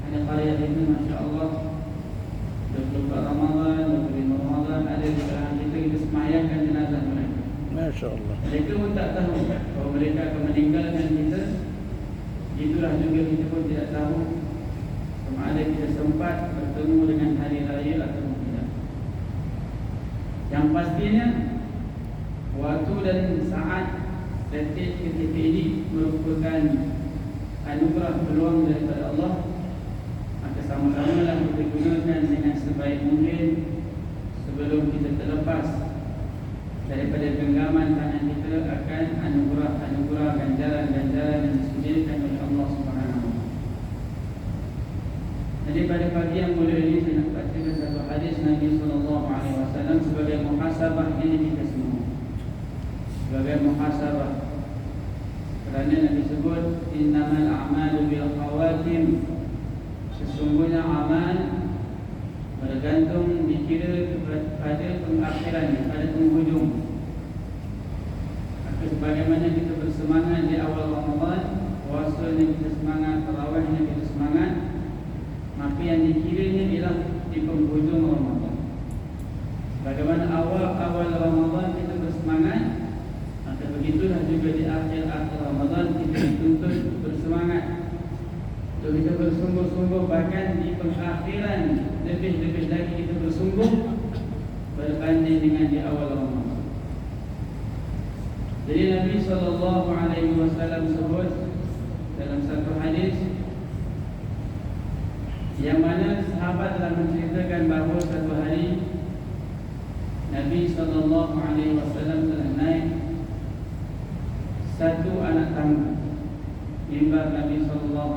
Ada karya itu Masya Allah 24 Ramadan, 25 Ramadan. Ada di kalangan kita semayangkan jenazah mereka. Masya Allah. Mereka pun tak tahu bahawa mereka akan meninggalkan kita. Itulah juga kita pun tidak tahu sama ada kita sempat bertemu dengan hari raya atau tidak. Yang pastinya waktu dan saat detik ketika ini merupakan anugerah peluang daripada Allah. Maka sama-samalah kita gunakan dengan sebaik mungkin sebelum kita terlepas daripada genggaman tangan kita akan anugerah-anugerah ganjaran-ganjaran yang disediakan oleh Allah Subhanahu wa taala. Jadi pada pagi yang mulia ini saya nak bacakan satu hadis Nabi sallallahu alaihi wasallam sebagai muhasabah ini kita semua. Sebagai muhasabah. Kerana Nabi sebut innamal a'malu bil khawatim. Sesungguhnya amal bergantung dikira pada pengakhirannya, pada penghujung. Maka sebagaimana kita bersemangat di awal Ramadan, puasanya kita semangat, tarawihnya kita semangat, maka yang dikiranya ialah di penghujung Ramadan. Bagaimana awal Ramadan kita bersemangat, maka begitulah juga di akhir-akhir Ramadan kita dituntut bersemangat. Jadi kita bersungguh-sungguh, bahkan di pengakhiran lebih-lebih lagi kita bersungguh berbanding dengan di awal Ramadan. Jadi Nabi SAW sebut dalam satu hadis yang mana sahabat telah menceritakan bahawa satu hari Nabi SAW telah naik satu anak tangga mimbar Nabi SAW.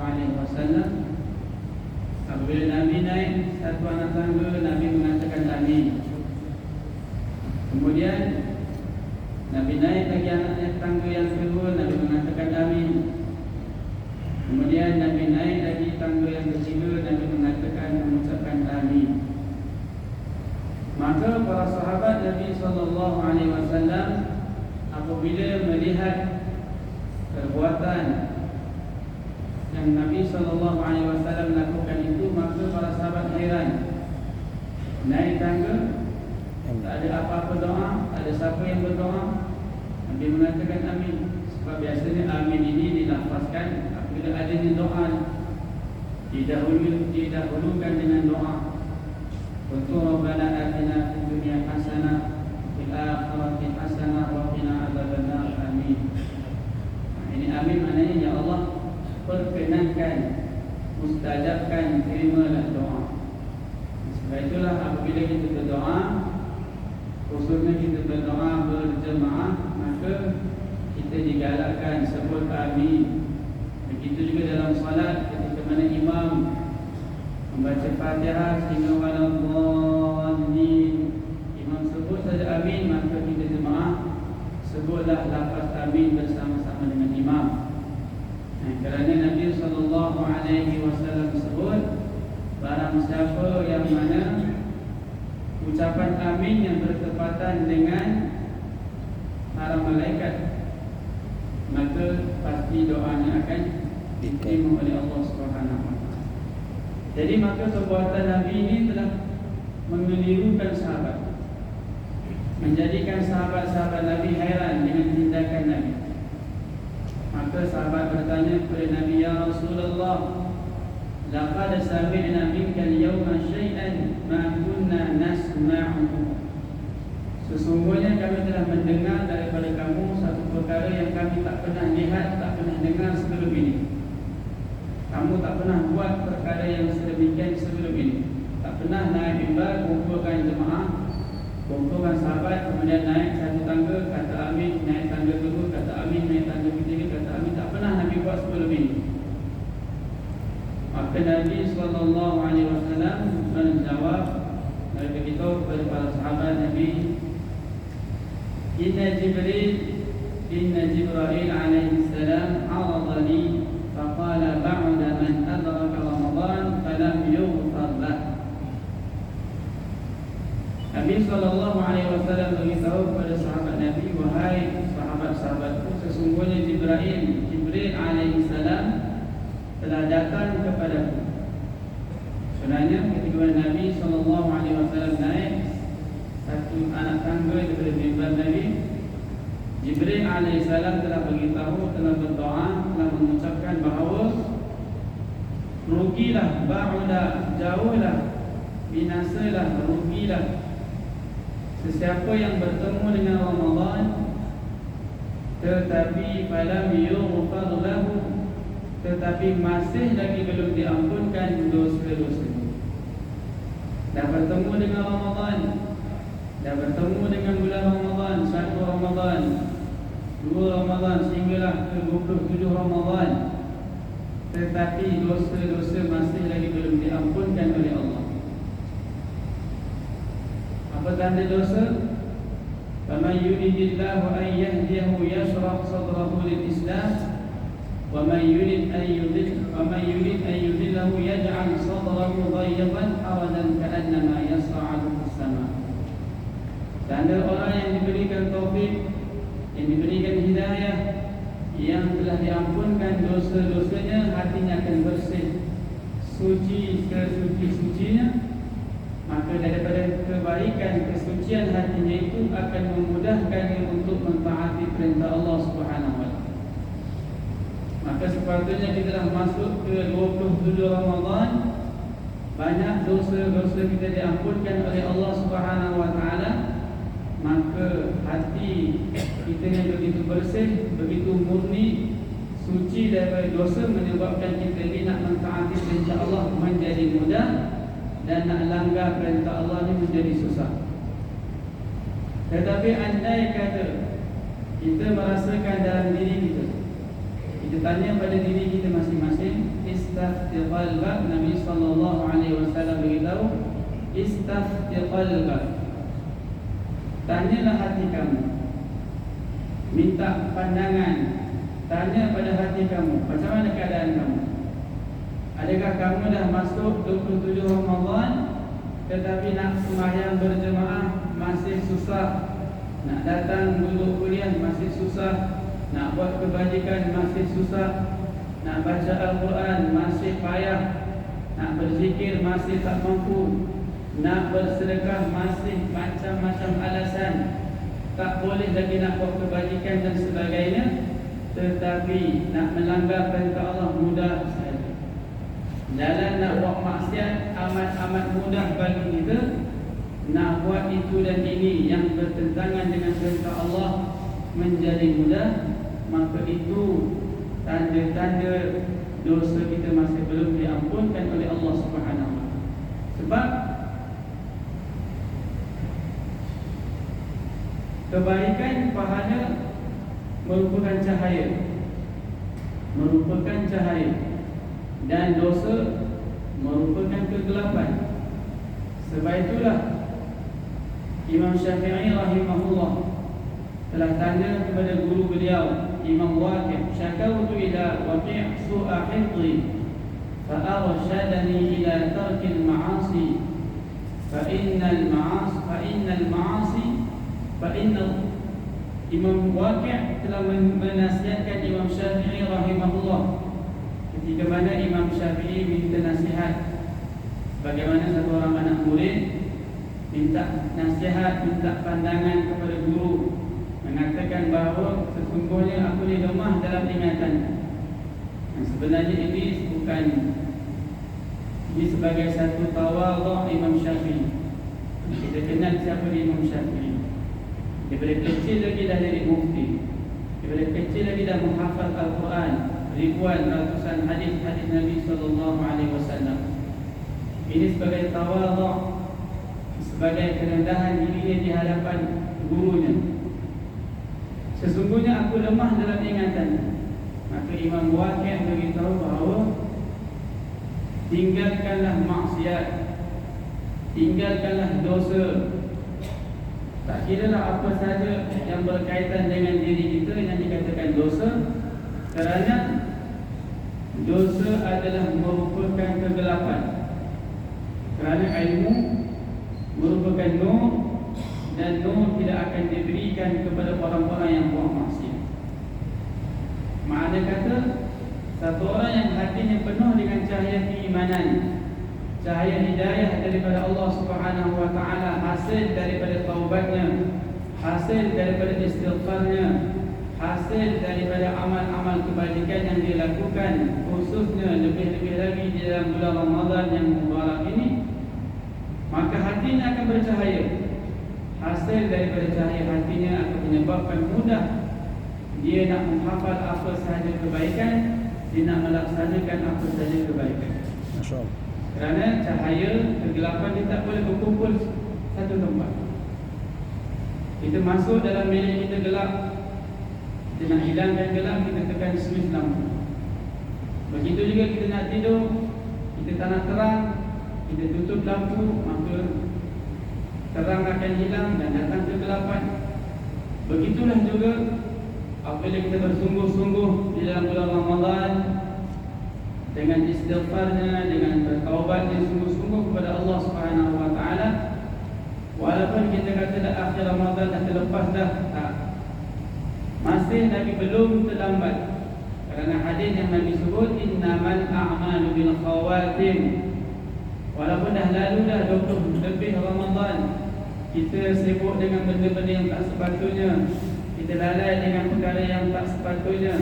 Apabila Nabi naik satu anak tangga, Nabi mengatakan amin. Kemudian Nabi naik lagi anak tangga yang kedua, Nabi mengatakan amin. Kemudian Nabi naik lagi tangga yang ketiga, Nabi mengucapkan amin. Maka para sahabat Nabi SAW apabila melihat perbuatan yang Nabi SAW lakukan itu, maka para sahabat heran. Naik tangga, tak ada apa-apa doa, tak ada siapa yang berdoa. Nabi mengatakan amin. Sebab biasanya amin ini dilafazkan apabila adanya doa, didahulukan dengan doa. Qul rabbana atina fid dunya hasanah fil akhirati hasanah wa qina adzabannar. Amin. Ini amin maknanya ya Allah, perkenankan, mustajabkan, terimalah doa. Sebab itulah apabila kita berdoa, khususnya kita berdoa berjemaah, maka kita digalakkan sebut amin. Begitu juga dalam salat, ketika mana imam membaca Fatihah sehingga waladhdallin, imam sebut saja amin, maka kita jemaah sebutlah lafaz amin bersama-sama dengan imam. Kerana Nabi SAW sebut, barang siapa yang mana ucapan amin yang bertepatan dengan para malaikat, maka pasti doanya akan diterima oleh Allah Subhanahu wa taala. Jadi maka perbuatan Nabi ini telah mengelirukan sahabat, menjadikan sahabat-sahabat Nabi heran dengan tindakan Nabi. Maka sahabat bertanya kepada Nabi, ya Rasulullah, laqad sami'na minka al-yawma syai'an ma kunna nasma'u. Sesungguhnya kami telah mendengar daripada kamu satu perkara yang kami tak pernah lihat, tak pernah dengar sebelum ini. Kamu tak pernah buat perkara yang sedemikian sebelum ini. Tak pernah naik mimbar, kumpulkan jemaah, kumpulkan sahabat, kemudian naik satu tangga, kata amin, naik tangga kedua, kata amin, naik tangga ketiga, kata amin. Tak pernah Nabi buat sebelum ini. Maka Nabi SAW menjawab, Nabi beritahu kepada para sahabat Nabi, Inna Jibril alaihi salam arada li faqala ba'da man adraka Ramadan falam yughfar lah. Nabi SAW beritahu kepada sahabat Nabi, wahai sahabat-sahabatku, sesungguhnya Jibril alaihi salam telah datang kepadaku Sebenarnya ketika Nabi SAW naik satu anak tangga daripada mimbar Nabi, Jibril AS telah beritahu, telah berdoa, telah mengucapkan bahawa rugilah, ba'udah, jauhlah, binasalah, rugilah sesiapa yang bertemu dengan Ramadan tetapi falam yughfar lahu, tetapi masih lagi belum diampunkan dosa-dosa. Dah bertemu dengan Ramadan, dah bertemu dengan bulan Ramadan, 1 Ramadan, 2 Ramadan, sehinggalah ke 27 Ramadan, tetapi dosa-dosa masih lagi belum diampunkan oleh Allah. Apa tanda dosa? فَمَنْ يُرِدِ اللَّهُ أَنْ يَهْدِيَهُ يَشْرَحْ صَدْرَهُ لِلْإِسْلَامِ وَمَنْ يُرِدْ أَنْ يُضِلَّهُ يَجْعَلْ صَدْرَهُ ضَيِّقًا حَرَجًا كَأَنَّمَا يَصْعَدُ فِي السَّمَاءِ. Tanda orang yang diberikan taufik, yang diberikan hidayah, yang telah diampunkan dosa-dosanya, hatinya akan bersih, suci sesuci-sucinya. Maka daripada kebaikan, kesucian hatinya itu akan memudahkannya untuk mentaati perintah Allah Subhanahu wa taala. Maka sepatutnya kita dah masuk ke 27 Ramadan, banyak dosa-dosa kita diampunkan oleh Allah Subhanahu wa taala. Maka hati kita yang begitu bersih, begitu murni, suci daripada dosa, menyebabkan kita ini nak mentaati perintah Allah menjadi mudah, dan nak langgar perintah Allah ni menjadi susah. Tetapi andai kata kita merasakan dalam diri kita, kita tanya pada diri kita masing-masing, istafti qalbak. Nabi SAW beritahu, istafti qalbak, tanyalah hati kamu, minta pandangan, tanya pada hati kamu, macam mana keadaan kamu. Adakah kamu dah masuk 27 Ramadan tetapi nak sembahyang berjemaah masih susah, nak datang duduk kuliah masih susah, nak buat kebajikan masih susah, nak baca Al-Quran masih payah, nak berzikir masih tak mampu, nak bersedekah masih macam-macam alasan, tak boleh lagi nak buat kebajikan dan sebagainya, tetapi nak melanggar perintah Allah mudah saja. Jalan nak buat maksiat amat-amat mudah bagi kita. Nak buat itu dan ini yang bertentangan dengan perintah Allah menjadi mudah. Maka itu tanda-tanda dosa kita masih belum diampunkan oleh Allah Subhanahu wa taala. Sebab kebaikan pahala merupakan cahaya, dan dosa merupakan kegelapan. Sebab itulah Imam Syafi'i rahimahullah telah tanya kepada guru beliau Imam Waqi', syakawtu ila Waqi' su'a hifzi fa arshadani ila tarkil ma'asi fa innal ma'asi Imam Waqi' telah menasihatkan Imam Syafi'i rahimahullah ketika mana Imam Syafi'i minta nasihat. Bagaimana satu orang anak murid minta nasihat, minta pandangan kepada guru, mengatakan bahawa sesungguhnya aku ni lemah dalam ingatan. Dan sebenarnya ini sebagai satu tawadhu Imam Syafi'i. Kita kenal siapa dia Imam Syafi'i. Daripada kecil lagi dah jadi mufti, daripada kecil lagi dah menghafal Al-Quran, ribuan ratusan hadis-hadis Nabi SAW. Ini sebagai tawadhu, sebagai kerendahan dirinya di hadapan gurunya. Sesungguhnya aku lemah dalam ingatan. Maka Imam Waqi' beritahu bahawa tinggalkanlah maksiat, tinggalkanlah dosa. Tak kiralah apa saja yang berkaitan dengan diri kita yang dikatakan dosa, kerana dosa adalah merupakan kegelapan. Kerana ilmu merupakan nur, dan nur tidak akan diberikan kepada orang-orang yang buat maksiat. Makna kata, satu orang yang hatinya penuh dengan cahaya keimanan, cahaya hidayah daripada Allah Subhanahu wa taala, hasil daripada taubatnya, hasil daripada istighfarnya, hasil daripada amal-amal kebajikan yang dia lakukan, khususnya lebih-lebih lagi di dalam bulan Ramadan yang mubarak ini, maka hatinya akan bercahaya. Hasil daripada cahaya hatinya akan menyebabkan mudah dia nak menghafal apa sahaja kebaikan, dia nak melaksanakan apa sahaja kebaikan. Masya-Allah. Kerana cahaya kegelapan dia tak boleh berkumpul satu tempat. Kita masuk dalam bilik kita gelap, kita nak hilangkan gelap, kita tekan switch lampu. Begitu juga kita nak tidur, kita tak nak terang, kita tutup lampu, maka terang akan hilang dan datang kegelapan. Begitulah juga apabila kita bersungguh-sungguh di dalam bulan Ramadan, dengan istighfarnya, dengan bertaubatnya sungguh-sungguh kepada Allah Subhanahu wa taala, walaupun kita kata dah akhir Ramadan dah terlepas dah, tak, masih lagi belum terlambat. Kerana hadis yang Nabi sebut, innamal a'malu bil khawatim. Walaupun dah lalu dah 20 lebih Ramadan, kita sibuk dengan benda-benda yang tak sepatutnya, kita lalai dengan perkara yang tak sepatutnya,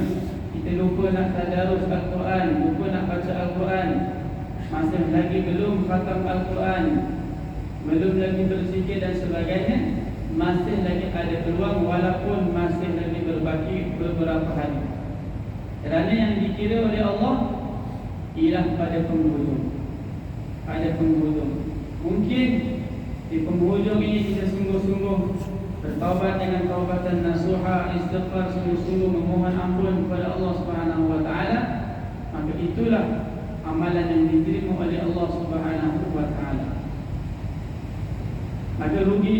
kita lupa nak tadarus Al-Quran, lupa nak baca Al-Quran, masih lagi belum khatam Al-Quran, belum lagi berzikir dan sebagainya, masih lagi ada peluang walaupun masih lagi berbaki beberapa hari. Kerana yang dikira oleh Allah ialah pada penghujung. Pada penghujung. Mungkin di penghujung ini kita sungguh-sungguh bertaubat dengan taubatan nasuha, istighfar, sungguh-sungguh memohon ampun kepada Allah Subhanahu wa taala, maka itulah amalan yang diterima oleh Allah Subhanahu wa taala. Maka rugi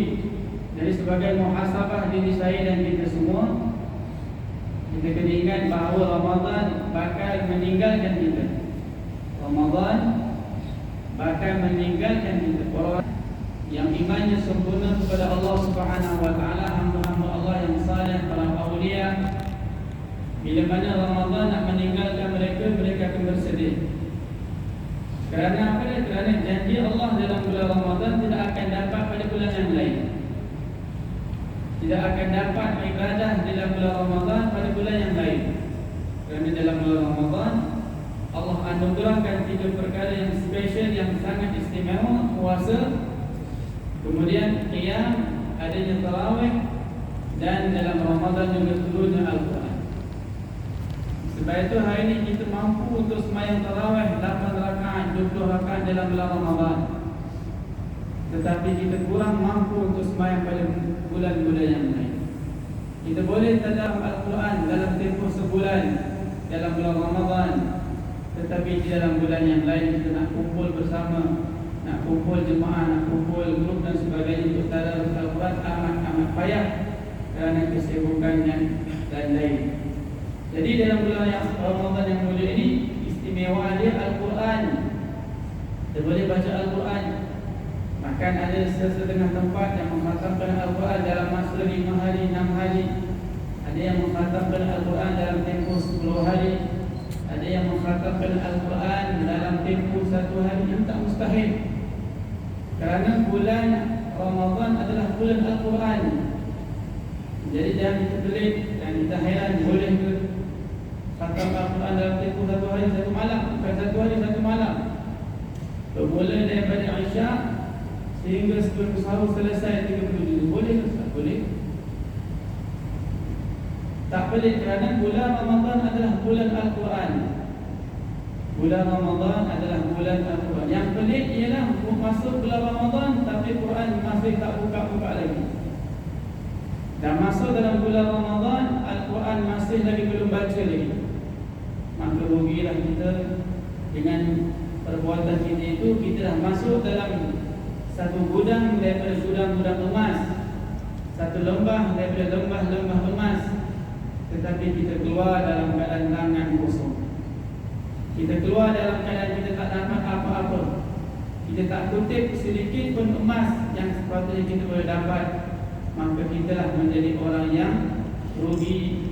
dari sebagai muhasabah diri saya dan kita semua, kita kena ingat bahawa Ramadan bakal meninggalkan kita. Ramadan bakal meninggalkan kita. Orang yang imannya sempurna kepada Allah Subhanahu wa taala, hamba-hamba Allah yang saleh, para aulia, bila mana Ramadan nak meninggalkan mereka, mereka akan bersedih. Kerana apa? Kerana janji Allah dalam bulan Ramadan tidak akan dapat pada bulan yang lain. Tidak akan dapat ibadah dalam bulan Ramadan pada bulan yang lain. Kerana dalam bulan Ramadan Allah anugerahkan 3 perkara yang special, yang sangat istimewa: puasa, kemudian qiyam, adanya tarawih, dan dalam Ramadan juga turunnya Al-Quran. Sebab itu hari ini kita mampu untuk sembahyang tarawih 8 rakaat, 20 rakaat dalam bulan Ramadan. Tetapi kita kurang mampu untuk sembahyang pada bulan-bulan yang lain. Kita boleh tadabbur Al-Quran dalam tempoh sebulan dalam bulan Ramadan, tetapi di dalam bulan yang lain kita nak kumpul bersama, nak kumpul jemaah, nak kumpul grup dan sebagainya untuk tadabbur Al-Quran amat payah kerana kesibukannya dan lain. Jadi dalam bulan yang Ramadan yang mulia ini, istimewa dia Al-Quran. Kita boleh baca Al-Quran. Bahkan ada setengah tempat yang mengkhatamkan Al-Quran dalam masa 5 hari, 6 hari. Ada yang mengkhatamkan Al-Quran dalam tempoh 10 hari. Ada yang mengkhatamkan Al-Quran dalam tempoh 1 hari. Yang tak mustahil. Kerana bulan Ramadan adalah bulan Al-Quran. Jadi jangan kita pelik dan kita heran, boleh ke khatam Al-Quran dalam tempoh 1 hari 1 malam. Bukan 1 hari 1 malam. Bermula daripada Isyak sehingga sebelum sahur selesai 30 juz. Boleh ke? Tak boleh. Tak boleh kerana bulan Ramadan adalah bulan Al-Quran. Bulan Ramadan adalah bulan Al-Quran. Yang pelik ialah masuk bulan Ramadan tapi Quran masih tak buka-buka lagi. Dan masuk dalam bulan Ramadan, Al-Quran masih lagi belum baca lagi. Maka rugilah kita dengan perbuatan kita itu. Kita dah masuk dalam satu gudang daripada gudang-gudang emas, satu lembah daripada lembah-lembah emas, tetapi kita keluar dalam keadaan tangan kosong. Kita keluar dalam keadaan kita tak dapat apa-apa. Kita tak kutip sedikit pun emas yang sepatutnya kita boleh dapat. Maka kita lah menjadi orang yang rugi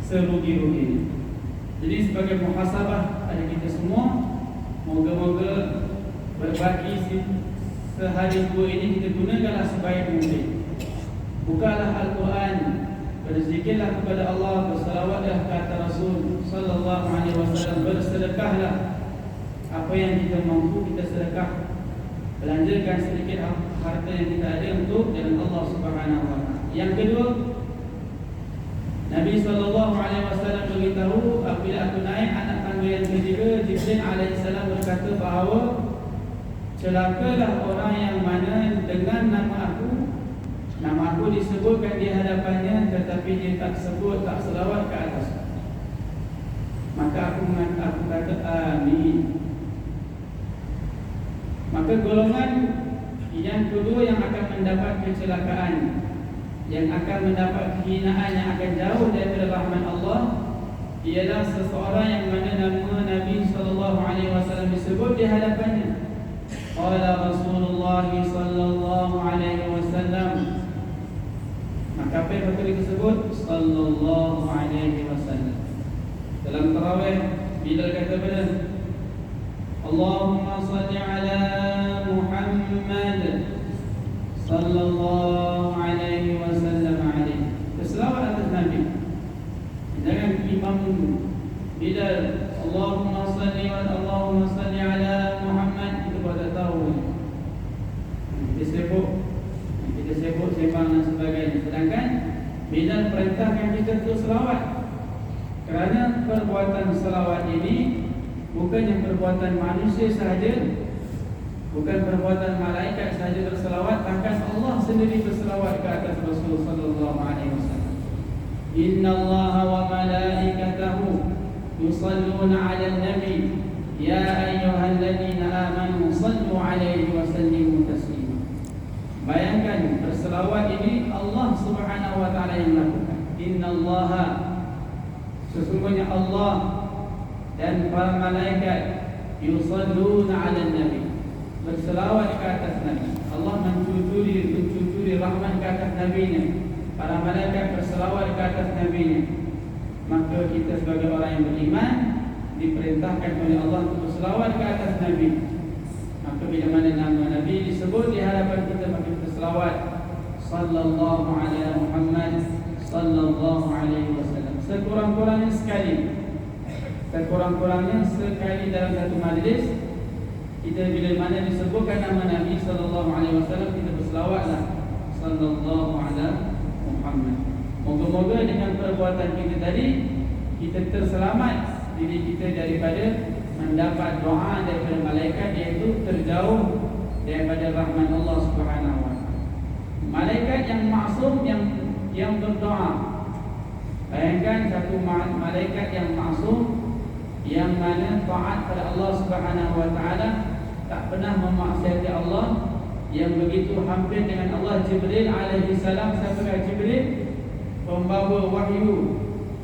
serugi-rugi. Jadi sebagai muhasabah pada kita semua, moga-moga berbagi sehari dua ini kita gunakanlah sebaik mungkin. Bukalah Al-Quran, berzikirlah kepada Allah, bersalawatlah ke atas Rasul sallallahu alaihi wasallam, bersedekahlah apa yang kita mampu kita sedekah. Belanjakan sedikit harta yang kita ada untuk jalan Allah Subhanahu wa taala. Yang kedua, Nabi sallallahu alaihi wasallam beritahu apabila aku naik anak tangga yang ketiga, Jibril alaihi salam berkata bahawa celakalah orang yang mana dengan nama aku disebutkan di hadapannya tetapi dia tak sebut, tak selawat ke atas. Maka aku kata amin. Maka golongan yang kedua yang akan mendapat kecelakaan, yang akan mendapat kehinaan, yang akan jauh daripada rahmat Allah, ialah seseorang yang mana nama Nabi sallallahu alaihi wasallam disebut di hadapannya. Qala Rasulullah sallallahu alaihi wasallam. Maka apa yang betul disebut? Sallallahu alaihi wasallam. Dalam tarawih bila kata pada Allahumma salli ala Muhammad sallallahu alaihi wasallam alaihi. Berselawat atas Nabi. Jangan imam bila Allahumma salli ala Muhammad kita buat tak tahu. Kita sibuk sembang dan sebagainya. Sedangkan bila perintahkan kita terus selawat, kerana perbuatan selawat ini bukan yang perbuatan manusia sahaja, bukan perbuatan malaikat sahaja berselawat, bahkan Allah sendiri berselawat ke atas Rasul sallallahu alaihi wasallam. Inna Allaha wa malaikatahu yusalluna 'alan nabi ya ayyuhalladzina amanu sallu 'alaihi wa sallimu taslima. Bayangkan berselawat ini Allah Subhanahu wa taala yang lakukan. Inna Allaha, sesungguhnya Allah dan para malaikat yusalluna 'alan nabi, berselawat ke atas Nabi. Allah mencuri rahmat ke atas Nabi-Nya. Para malaikat berselawat ke atas Nabi-Nya. Maka kita sebagai orang yang beriman diperintahkan oleh Allah untuk berselawat ke atas Nabi. Maka bila mana nama Nabi disebut di hadapan kita, maka kita selawat sallallahu alaihi Muhammad sallallahu alaihi wasallam. Sekurang-kurangnya sekali dalam satu majlis, kita bila mana disebutkan nama Nabi sallallahu alaihi wasallam, kita berselawatlah sallallahu alaihi Muhammad. Moga-moga dengan perbuatan kita tadi kita terselamat diri kita daripada mendapat doa daripada malaikat, iaitu terjauh daripada rahmat Allah Subhanahu wa taala. Malaikat yang maksum yang berdoa. Bayangkan satu malaikat yang maksum yang mana taat pada Allah Subhanahu wa taala, tak pernah memaksiati Allah, yang begitu hampir dengan Allah. Jibril alaihi salam. Siapakah Jibril? Pembawa wahyu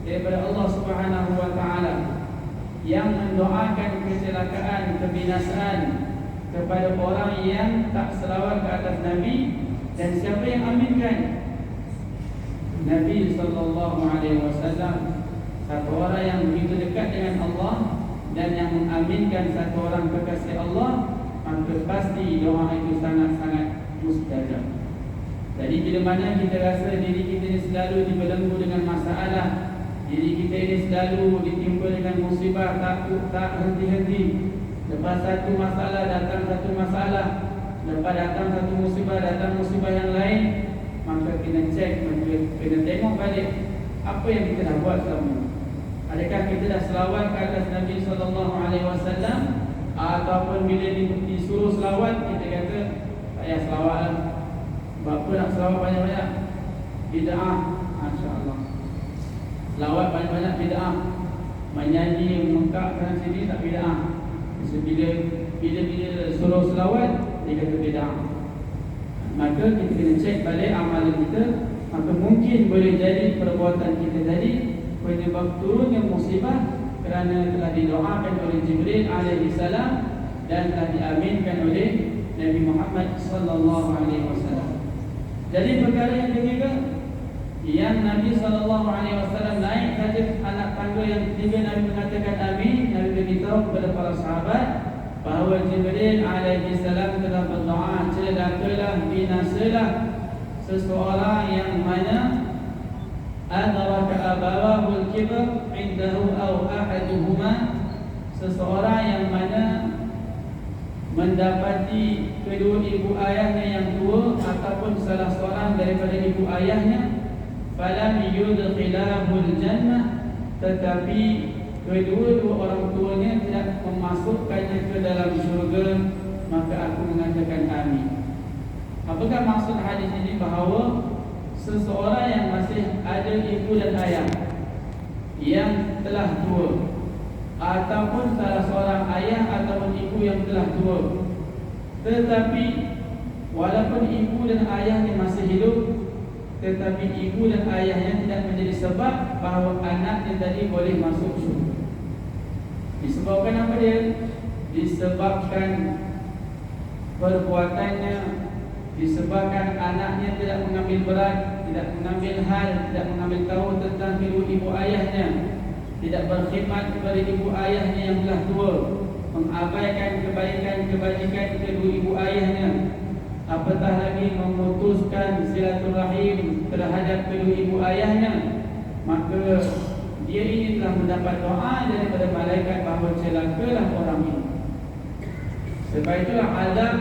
daripada Allah Subhanahu wa taala, yang mendoakan kecelakaan, kebinasaan kepada orang yang tak selawat ke atas Nabi. Dan siapa yang aminkan? Nabi sallallahu alaihi wasallam, satu orang yang begitu dekat dengan Allah dan yang mengaminkan satu orang kekasih Allah, maka pasti doa itu sangat-sangat mustajab. Jadi bila mana kita rasa diri kita ini selalu dibelenggu dengan masalah, diri kita ini selalu ditimpa dengan musibah, tak henti-henti. Lepas satu masalah datang satu masalah, lepas datang satu musibah datang musibah yang lain, maka kena cek, kena tengok balik apa yang kita dah buat selama ini. Adakah kita dah selawat ke atas Nabi sallallahu alaihi wasallam, ataupun bila disuruh selawat kita kata tak payah selawat lah. Apa nak selawat banyak-banyak? Bid'ah. Masya-Allah. Selawat banyak-banyak bid'ah. Menyanyi mengungkapkan sini tak bid'ah. Bila suruh selawat dia kata bid'ah. Maka kita kena cek balik amalan kita. Maka mungkin boleh jadi perbuatan kita tadi penyebab turunnya musibah kerana telah didoakan oleh Jibril alaihi salam dan telah diaminkan oleh Nabi Muhammad sallallahu alaihi wasallam. Jadi perkara yang ketiga, yang Nabi sallallahu alaihi wasallam naik saja anak tangga yang ketiga, Nabi mengatakan amin. Nabi beritahu kepada para sahabat bahawa bahawa Jibril alaihi salam telah berdoa, celakalah, binasalah seseorang yang mana adraka abawahul kibar indahu aw ahaduhuma, seseorang yang mana mendapati kedua ibu ayahnya yang tua ataupun salah seorang daripada ibu ayahnya, falam yudkhilahul jannah, tetapi kedua-dua orang tuanya tidak memasukkannya ke dalam syurga, maka aku mengatakan amin. Apakah maksud hadis ini? Bahawa seseorang yang masih ada ibu dan ayah yang telah tua, ataupun salah seorang ayah ataupun ibu yang telah tua, tetapi walaupun ibu dan ayahnya masih hidup, tetapi ibu dan ayahnya tidak menjadi sebab bahawa anaknya tadi boleh masuk syurga. Disebabkan apa dia? Disebabkan perbuatannya, disebabkan anaknya tidak mengambil berat, tidak mengambil hal, tidak mengambil tahu tentang kedua ibu ayahnya, tidak berkhidmat kepada ibu ayahnya yang telah tua, mengabaikan kebaikan-kebajikan kedua ibu ayahnya, apatah lagi memutuskan silaturahim terhadap kedua ibu ayahnya, maka dia ini telah mendapat doa daripada malaikat bahawa celakalah orang ini. Sebab itulah azab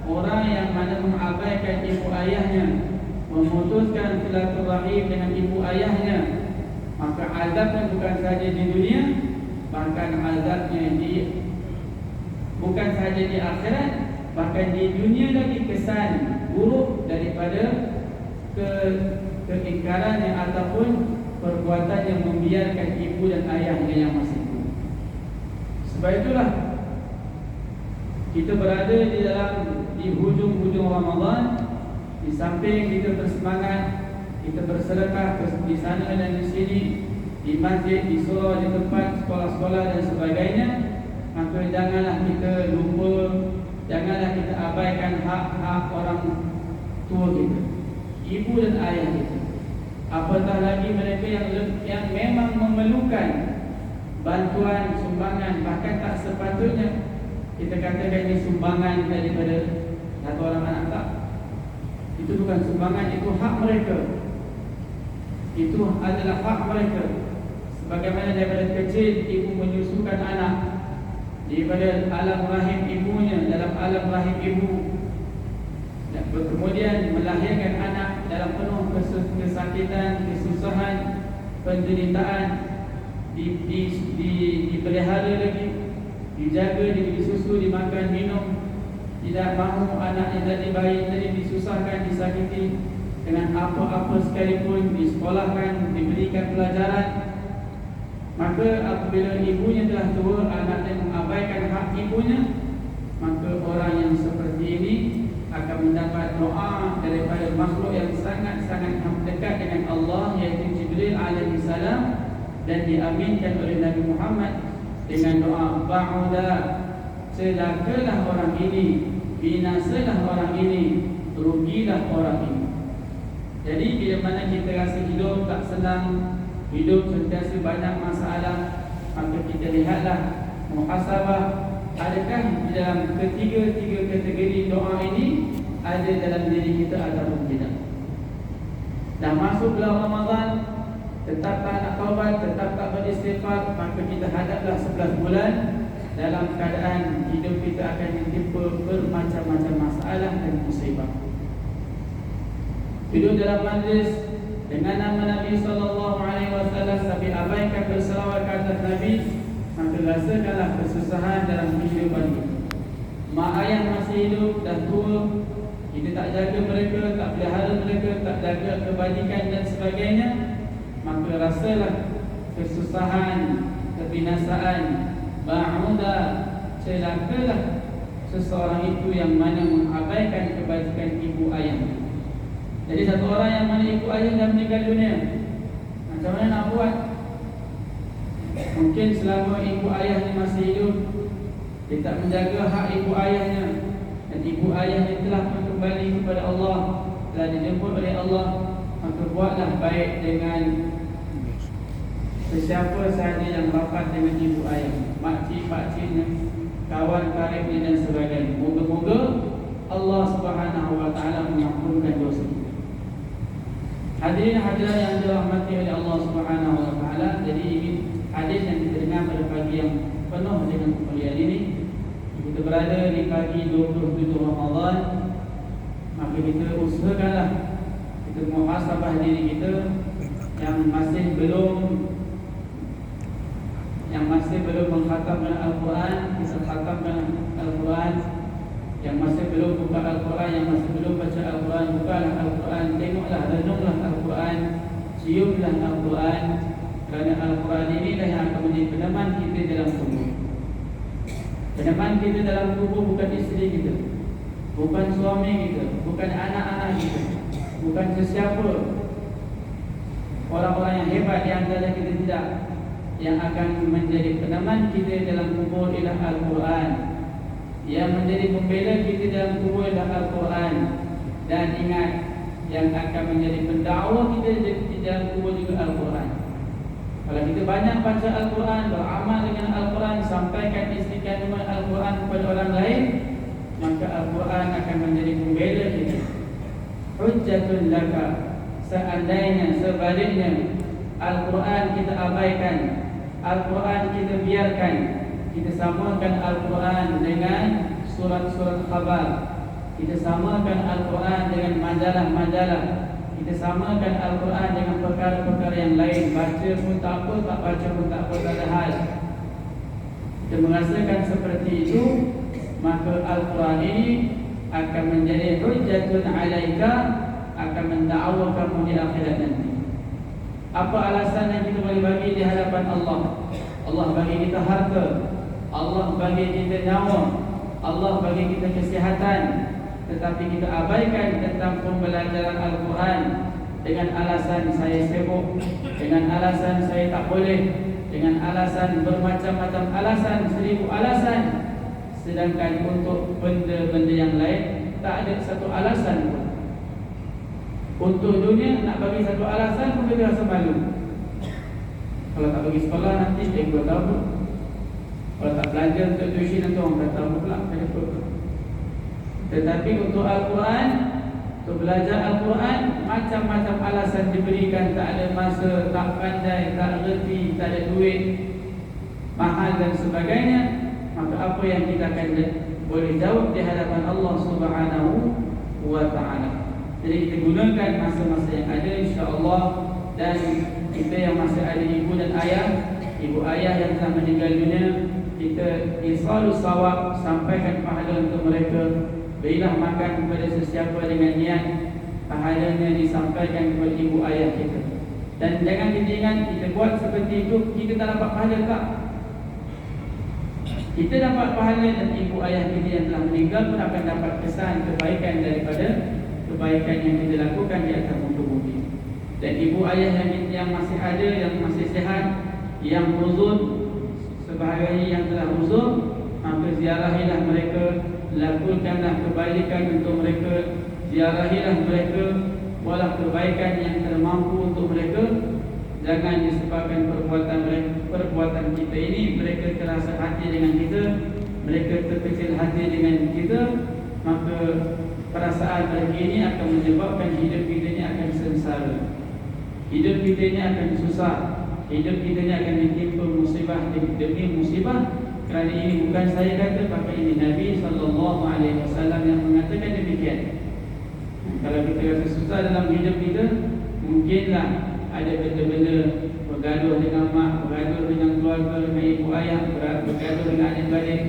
orang yang mana mengabaikan ibu ayahnya, memutuskan silaturahim dengan ibu ayahnya, maka azabnya bukan sahaja di dunia, bahkan azabnya bukan sahaja di akhirat, bahkan di dunia lagi kesan buruk daripada keingkarannya ataupun perbuatan yang membiarkan ibu dan ayahnya yang masih hidup. Sebab itulah kita berada di hujung-hujung Ramadan. Di samping kita bersemangat, kita bersedekah di sana dan di sini, di masjid, di surau, di tempat sekolah-sekolah dan sebagainya, maka janganlah kita lupa, janganlah kita abaikan hak-hak orang tua kita, ibu dan ayah kita. Apatah lagi mereka yang memang memerlukan bantuan, sumbangan, bahkan tak sepatutnya kita katakan ini sumbangan daripada satu orang anak, tak. Itu bukan sumbangan, itu hak mereka. Itu adalah hak mereka. Sebagaimana daripada kecil ibu menyusukan anak, daripada alam rahim ibunya, dalam alam rahim ibu, dan kemudian melahirkan anak dalam penuh kesakitan, kesusahan, penderitaan, dipelihara lagi, dijaga, diberi susu, dimakan, minum, tidak mahu anaknya tadi bayi tadi disusahkan, disakiti dengan apa-apa sekalipun, disekolahkan, diberikan pelajaran. Maka apabila ibunya telah tua, anaknya mengabaikan hak ibunya, maka orang yang seperti ini akan mendapat doa daripada makhluk yang sangat-sangat dekat dengan Allah, yaitu Jibril alaihi salam, dan diaminkan oleh Nabi Muhammad dengan doa ba'uda, celakalah orang ini, binasalah orang ini, rugilah orang ini. Jadi bila mana kita rasa hidup tak senang, hidup sentiasa banyak masalah, maka kita lihatlah muhasabah, adakah di dalam ketiga-tiga kategori doa ini ada dalam diri kita ataupun tidak. Dah masuk bulan Ramadan, tetap tak nak taubat, tetap tak beristighfar, maka kita hadaplah 11 bulan dalam keadaan hidup kita akan ditimpa bermacam-macam masalah dan musibah. Hidup dalam majlis dengan nama Nabi SAW, tapi abaikan berselawat ke atas Nabi, maka rasakanlah kesusahan dalam kehidupan kita. Mak ayah masih hidup, dah tua, kita tak jaga mereka, tak pelihara mereka, tak jaga kebajikan dan sebagainya, maka rasalah kesusahan, kebinasaan. Ba'uda, celakalah seseorang itu yang mana mengabaikan kebajikan ibu ayah. Jadi satu orang yang mana ibu ayah dah meninggal dunia, macam mana nak buat? Mungkin selama ibu ayahnya masih hidup, dia tak menjaga hak ibu ayahnya, dan ibu ayahnya telah kembali kepada Allah, telah dijemput oleh Allah, maka buatlah baik dengan sesiapa sahaja yang rapat dengan ibu ayah, makcik-pakciknya, kawan karibnya dan sebagainya. Moga-moga Allah Subhanahu wa taala mengampunkan dosa. Hadirin hadirat yang dirahmati oleh Allah Subhanahu wa taala, jadi ini hadis yang kita dengar pada pagi yang penuh dengan kemuliaan ini. Kita berada di pagi 27 Ramadan, maka kita usahakanlah kita muhasabah diri kita yang masih belum mengkhatamkan Al-Quran, kita khatamkan Al-Quran. Yang masih belum buka Al-Quran, yang masih belum baca Al-Quran, bukalah Al-Quran, tengoklah, renunglah Al-Quran, ciumlah Al-Quran. Kerana Al-Quran inilah yang akan menjadi peneman kita dalam kubur. Peneman kita dalam kubur bukan isteri kita, bukan suami kita, bukan anak-anak kita, bukan sesiapa orang-orang yang hebat di antara kita, tidak. Yang akan menjadi peneman kita dalam kubur ialah Al-Quran. Yang menjadi pembela kita dalam kubur ialah Al-Quran. Dan ingat, yang akan menjadi pendakwah kita di dalam kubur juga Al-Quran. Kalau kita banyak baca Al-Quran, beramal dengan Al-Quran, sampaikan isi kandungan Al-Quran kepada orang lain, maka Al-Quran akan menjadi pembela kita. Hujjatun laka. Seandainya, sebaliknya Al-Quran kita abaikan, Al-Quran kita biarkan, kita samakan Al-Quran dengan surat-surat khabar, kita samakan Al-Quran dengan majalah-majalah, kita samakan Al-Quran dengan perkara-perkara yang lain. Baca pun tak apa, tak baca pun tak apa, tak ada hal. Kita merasakan seperti itu, maka Al-Quran ini akan menjadi hujjatun alaika, akan mendakwa kamu di akhirat nanti. Apa alasan yang kita boleh bagi di hadapan Allah? Allah bagi kita harta, Allah bagi kita nyawa, Allah bagi kita kesihatan, tetapi kita abaikan tentang pembelajaran Al-Quran dengan alasan saya sibuk, dengan alasan saya tak boleh, dengan alasan bermacam-macam alasan, 1000 alasan. Sedangkan untuk benda-benda yang lain tak ada satu alasan pun. Untuk dunia nak bagi satu alasan pun kita rasa malu. Kalau tak pergi sekolah nanti dia buat apa? Kalau tak belajar untuk tuition nanti orang kata apa pula? Tetapi untuk Al-Quran, untuk belajar Al-Quran, macam-macam alasan diberikan. Tak ada masa, tak pandai, tak reti, tak ada duit, mahal dan sebagainya. Maka apa yang kita akan boleh jawab di hadapan Allah Subhanahu wa ta'ala. Jadi kita gunakan masa-masa yang ada, insya-Allah. Dan kita yang masih ada ibu dan ayah, ibu ayah yang telah meninggal dunia, kita isalus sawab, sampaikan pahala untuk mereka. Berilah makan kepada sesiapa dengan niat, pahalanya disampaikan kepada ibu ayah kita. Dan jangan kita ingat, kita buat seperti itu, kita tak dapat pahala, tak. Kita dapat pahala, dan ibu ayah kita yang telah meninggal pun akan dapat kesan kebaikan daripada kebaikan yang kita lakukan di atas muka bumi. Dan ibu ayah yang masih ada, yang masih sihat, yang uzur, sebahagian yang telah uzur, maka ziarahilah mereka, lakukanlah kebaikan untuk mereka, ziarahilah mereka, buatlah kebaikan yang termampu untuk mereka. Jangan disebabkan perbuatan kita ini mereka terasa hati dengan kita, mereka terkecil hati dengan kita, maka perasaan mereka ini akan menyebabkan hidup kita ini akan sengsara, hidup kita ini akan susah, hidup kita ini akan ditimpa musibah demi musibah. Kerana ini bukan saya kata, maka ini Nabi SAW yang mengatakan demikian. Kalau kita rasa susah dalam hidup kita, mungkinlah ada benda-benda bergaduh dengan mak, bergaduh dengan keluarga, dengan ibu ayah, bergaduh dengan adik-beradik.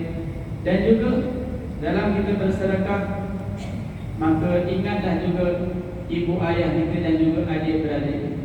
Dan juga dalam kita bersedekah, maka ingatlah juga ibu ayah kita dan juga adik-beradik.